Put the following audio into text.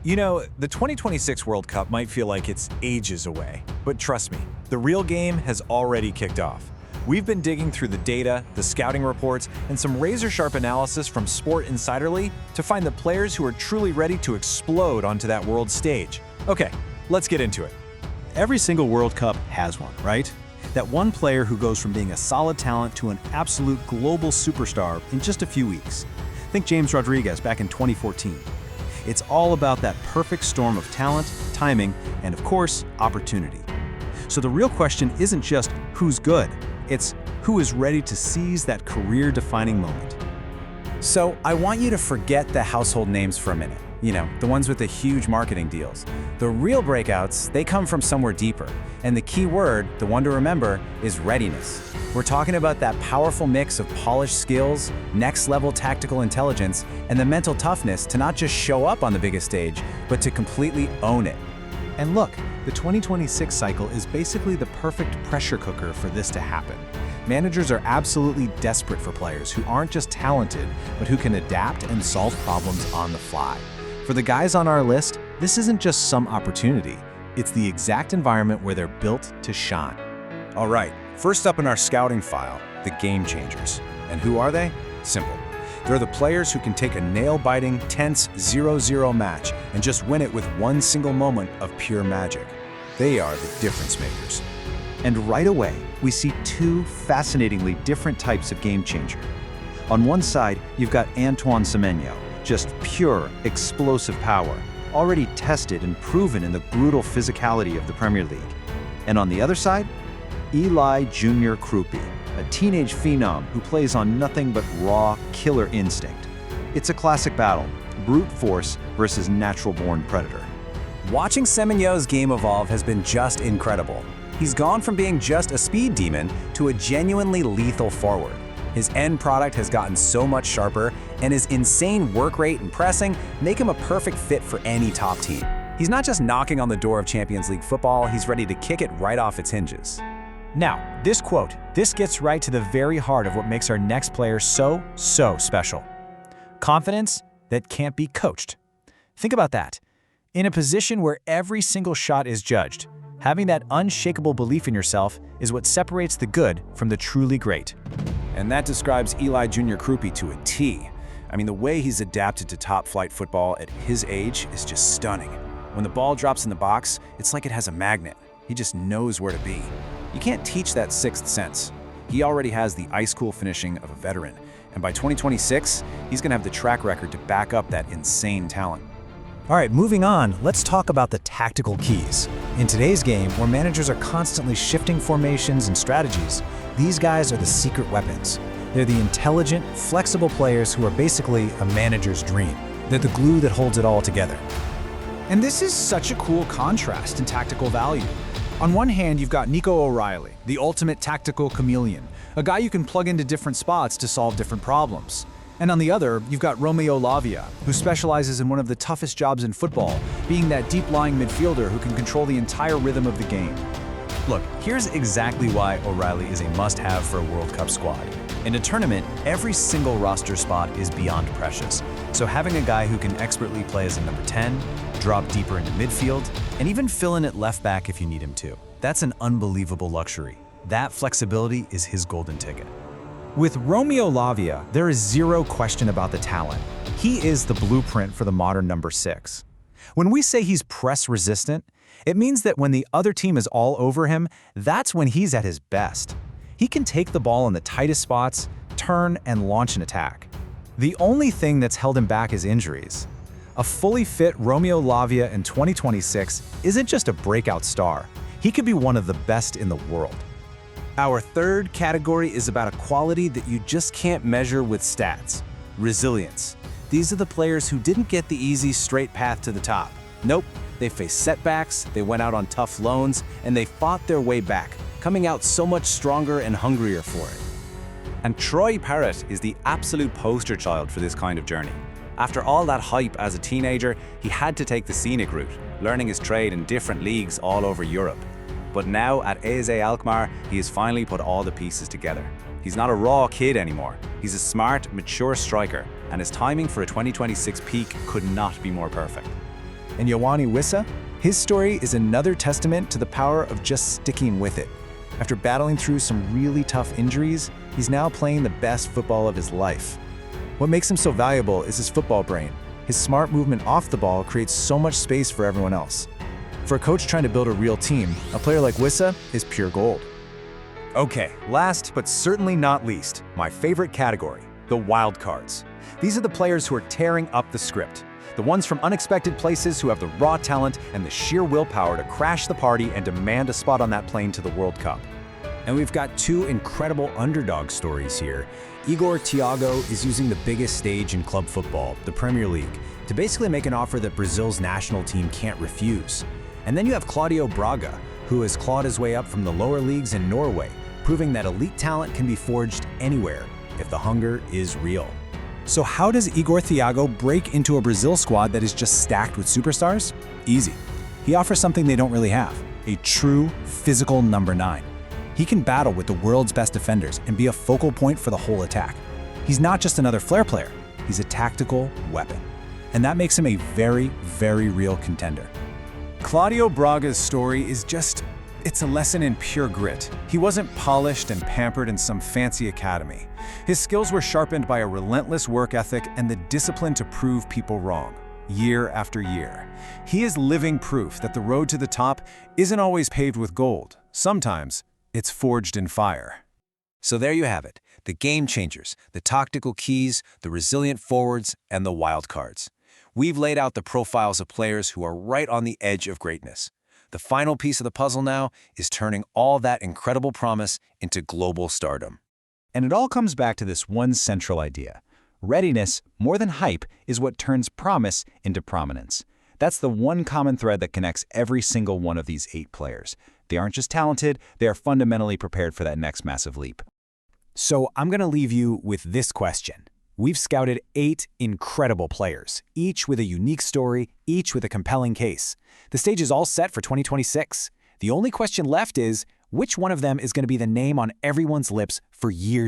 You know, the 2026 World Cup might feel like it's ages away, but trust me, the real game has already kicked off. We've been digging through the data, the scouting reports, and some razor-sharp analysis from SportInsiderly to find the players who are truly ready to explode onto that world stage. Okay, let's get into it. Every single World Cup has one, right? That one player who goes from being a solid talent to an absolute global superstar in just a few weeks. Think James Rodriguez back in 2014. It's all about that perfect storm of talent, timing, and of course, opportunity. So the real question isn't just who's good, it's who is ready to seize that career-defining moment. So I want you to forget the household names for a minute. You know, the ones with the huge marketing deals. The real breakouts, they come from somewhere deeper. And the key word, the one to remember, is readiness. We're talking about that powerful mix of polished skills, next-level tactical intelligence, and the mental toughness to not just show up on the biggest stage, but to completely own it. And look, the 2026 cycle is basically the perfect pressure cooker for this to happen. Managers are absolutely desperate for players who aren't just talented, but who can adapt and solve problems on the fly. For the guys on our list, this isn't just some opportunity. It's the exact environment where they're built to shine. All right, first up in our scouting file, the game changers. And who are they? Simple. They're the players who can take a nail-biting, tense 0-0 match and just win it with one single moment of pure magic. They are the difference makers. And right away, we see two fascinatingly different types of game changer. On one side, you've got Antoine Semenyo, just pure, explosive power, already tested and proven in the brutal physicality of the Premier League. And on the other side, Eli Jr. Krupi, a teenage phenom who plays on nothing but raw, killer instinct. It's a classic battle, brute force versus natural-born predator. Watching Semenyo's game evolve has been just incredible. He's gone from being just a speed demon to a genuinely lethal forward. His end product has gotten so much sharper, and his insane work rate and pressing make him a perfect fit for any top team. He's not just knocking on the door of Champions League football, he's ready to kick it right off its hinges. Now, this quote, this gets right to the very heart of what makes our next player so special. Confidence that can't be coached. Think about that. In a position where every single shot is judged, having that unshakable belief in yourself is what separates the good from the truly great. And that describes Eli Jr. Krupi to a T. I mean, the way he's adapted to top-flight football at his age is just stunning. When the ball drops in the box, it's like it has a magnet. He just knows where to be. You can't teach that sixth sense. He already has the ice-cool finishing of a veteran, and by 2026, he's going to have the track record to back up that insane talent. All right, moving on, let's talk about the tactical keys. In today's game, where managers are constantly shifting formations and strategies, these guys are the secret weapons. They're the intelligent, flexible players who are basically a manager's dream. They're the glue that holds it all together. And this is such a cool contrast in tactical value. On one hand, you've got Nico O'Reilly, the ultimate tactical chameleon, a guy you can plug into different spots to solve different problems. And on the other, you've got Romeo Lavia, who specializes in one of the toughest jobs in football, being that deep-lying midfielder who can control the entire rhythm of the game. Look, here's exactly why O'Reilly is a must-have for a World Cup squad. In a tournament, every single roster spot is beyond precious. So having a guy who can expertly play as a number 10, drop deeper into midfield, and even fill in at left back if you need him to, that's an unbelievable luxury. That flexibility is his golden ticket. With Romeo Lavia, there is zero question about the talent. He is the blueprint for the modern number 6. When we say he's press-resistant, it means that when the other team is all over him, that's when he's at his best. He can take the ball in the tightest spots, turn, and launch an attack. The only thing that's held him back is injuries. A fully fit Romeo Lavia in 2026 isn't just a breakout star. He could be one of the best in the world. Our third category is about a quality that you just can't measure with stats: resilience. These are the players who didn't get the easy, straight path to the top. Nope, they faced setbacks, they went out on tough loans, and they fought their way back, coming out so much stronger and hungrier for it. And Troy Parrott is the absolute poster child for this kind of journey. After all that hype as a teenager, he had to take the scenic route, learning his trade in different leagues all over Europe. But now at AZ Alkmaar, he has finally put all the pieces together. He's not a raw kid anymore. He's a smart, mature striker, and his timing for a 2026 peak could not be more perfect. And Yoani Wissa? His story is another testament to the power of just sticking with it. After battling through some really tough injuries, he's now playing the best football of his life. What makes him so valuable is his football brain. His smart movement off the ball creates so much space for everyone else. For a coach trying to build a real team, a player like Wissa is pure gold. Okay, last but certainly not least, my favorite category, the wild cards. These are the players who are tearing up the script. The ones from unexpected places who have the raw talent and the sheer willpower to crash the party and demand a spot on that plane to the World Cup. And we've got two incredible underdog stories here. Igor Thiago is using the biggest stage in club football, the Premier League, to basically make an offer that Brazil's national team can't refuse. And then you have Claudio Braga, who has clawed his way up from the lower leagues in Norway, proving that elite talent can be forged anywhere if the hunger is real. So how does Igor Thiago break into a Brazil squad that is just stacked with superstars? Easy. He offers something they don't really have, a true physical number 9. He can battle with the world's best defenders and be a focal point for the whole attack. He's not just another flair player, he's a tactical weapon. And that makes him a very, very real contender. Claudio Braga's story is it's a lesson in pure grit. He wasn't polished and pampered in some fancy academy. His skills were sharpened by a relentless work ethic and the discipline to prove people wrong, year after year. He is living proof that the road to the top isn't always paved with gold. Sometimes it's forged in fire. So there you have it, the game changers, the tactical keys, the resilient forwards, and the wild cards. We've laid out the profiles of players who are right on the edge of greatness. The final piece of the puzzle now is turning all that incredible promise into global stardom. And it all comes back to this one central idea. Readiness, more than hype, is what turns promise into prominence. That's the one common thread that connects every single one of these 8 players. They aren't just talented, they are fundamentally prepared for that next massive leap. So I'm going to leave you with this question. We've scouted 8 incredible players, each with a unique story, each with a compelling case. The stage is all set for 2026. The only question left is, which one of them is going to be the name on everyone's lips for years